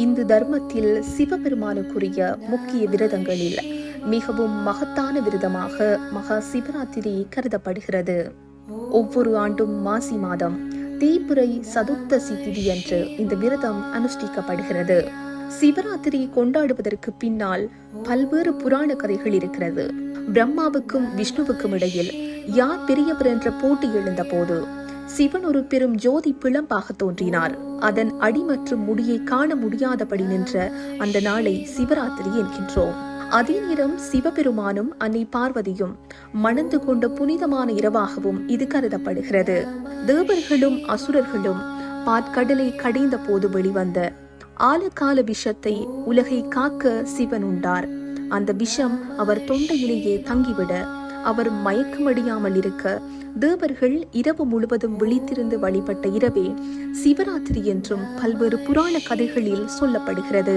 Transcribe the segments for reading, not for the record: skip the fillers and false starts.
இந்து தர்மத்தில் சிவபெருமானுக்குரிய முக்கிய விரதங்களில் மிகவும் மகத்தான விரதமாக மகா சிவராத்திரி கருதப்படுகிறது. ஒவ்வொரு ஆண்டும் மாசி மாதம் தேய்பிறை சதுர்த்தசி திதியன்று இந்த விரதம் அனுஷ்டிக்கப்படுகிறது. சிவராத்திரி கொண்டாடுவதற்கு பின்னால் பல்வேறு புராண கதைகள் இருக்கிறது. பிரம்மாவுக்கும் விஷ்ணுவுக்கும் இடையில் யார் பெரியவர் என்ற போட்டி எழுந்த போது சிவன் ஒரு பெரும் ஜோதி பிளம்பாக தோன்றினார். அதன் அடி மற்றும் முடியை காண முடியாதபடி நின்ற அந்த நாளை சிவராத்திரி என்கின்றோம். அதே நேரம் சிவபெருமானும் அன்னை பார்வதியும் மணந்து கொண்ட புனிதமான இரவாகவும் இது கருதப்படுகிறது. தேவர்களும் அசுரர்களும் பாற்கடலை கடைந்த போது வெளிவந்த ஆலகால விஷத்தை உலகை காக்க சிவன் உண்டார். அந்த விஷம் அவர் தொண்டையிலேயே தங்கிவிட அவர் மயக்கமடியாமல் இருக்க தேவர்கள் இரவு முழுவதும் விழித்திருந்து வழிபட்ட இரவே சிவராத்திரி என்றும் பல்வேறு புராண கதைகளில் சொல்லப்படுகிறது.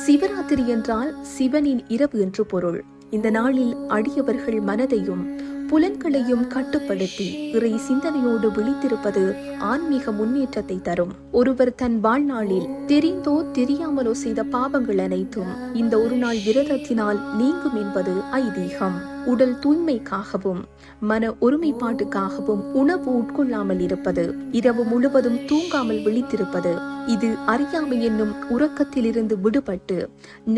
சிவராத்திரி என்றால் சிவனின் இரவு என்று பொருள். இந்த நாளில் அடியவர்கள் மனதையும் புலன்களையும் கட்டுப்படுத்தி இறை சிந்தனையோடு விழித்திருப்பது ஆன்மீக முன்னேற்றத்தை தரும். ஒருவர் தன் வாழ்நாளில் தெரிந்தோ தெரியாமலோ செய்த பாவங்கள் அனைத்தும் இந்த ஒரு நாள் விரதத்தினால் நீங்கும் என்பது ஐதீகம். உடல் தூய்மைக்காகவும் மன ஒருமைப்பாட்டுக்காகவும் உணவு உட்கொள்ளாமல் இருப்பது, இரவு முழுவதும் தூங்காமல் விழித்திருப்பது, இது அறியாமை என்னும் உறக்கத்திலிருந்து விடுபட்டு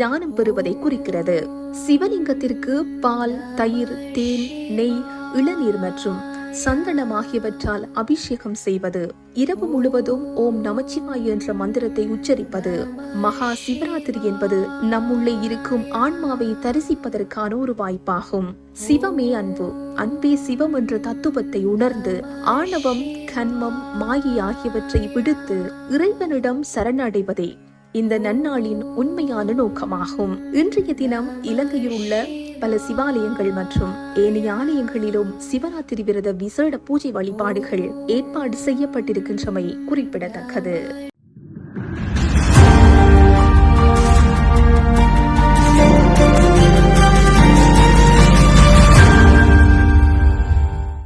ஞானம் பெறுவதை குறிக்கிறது. சிவலிங்கத்திற்கு பால், தயிர், தேன், நெய், இளநீர் மற்றும் சந்தனம் ஆகியவற்றால் அபிஷேகம் செய்வது, இரவு முழுவதும் ஓம் நமச்சிவாய என்ற மந்திரத்தை உச்சரிப்பது. மகா சிவராத்திரி என்பது நம்முள்ளே இருக்கும் ஆன்மாவை தரிசிப்பதற்கான ஒரு வாய்ப்பாகும். சிவமே அன்பு, அன்பே சிவம் என்ற தத்துவத்தை உணர்ந்து ஆணவம், கன்மம், மாயை ஆகியவற்றை விடுத்து இறைவனிடம் சரணடைவதே இந்த நன்னாளின் உண்மையான நோக்கமாகும். இன்றைய தினம் இலங்கையில் உள்ள பல சிவாலயங்கள் மற்றும் ஏனைய ஆலயங்களிலும் சிவராத்திரி விரத விசேட பூஜை வழிபாடுகள் ஏற்பாடு செய்யப்பட்டிருக்கின்றமை குறிப்பிடத்தக்கது.